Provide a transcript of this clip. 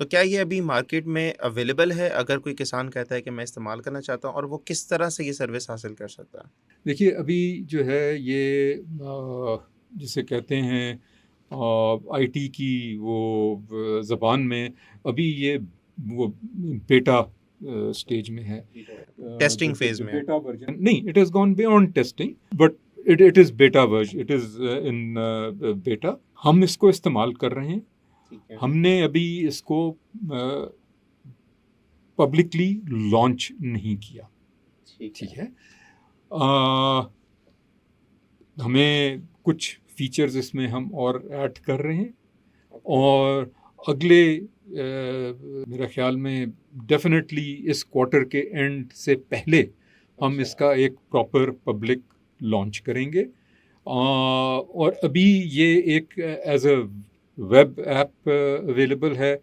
तो क्या ये अभी मार्केट में अवेलेबल है अगर कोई किसान कहता है कि मैं इस्तेमाल करना चाहता हूँ, और वो किस तरह से ये सर्विस हासिल कर सकता है? देखिए, अभी जो है ये जिसे कहते हैं आईटी की वो ज़बान में, अभी ये वो बेटा स्टेज में है। टेस्टिंग फेज जो में है। बेटा वर्जन नहीं, it is gone beyond testing, but it is beta version, it is in बेटा। हम इसको इस्तेमाल कर रहे हैं। ठीक है। हमने अभी इसको पब्लिकली लॉन्च नहीं किया। ठीक ठीक है। है। हमें कुछ फीचर्स इसमें हम और ऐड कर रहे हैं, ओके। और अगले मेरा ख्याल में डेफिनेटली इस क्वार्टर के एंड से पहले हम अच्छा। इसका एक प्रॉपर पब्लिक लॉन्च करेंगे। और अभी ये एक as a web app available है,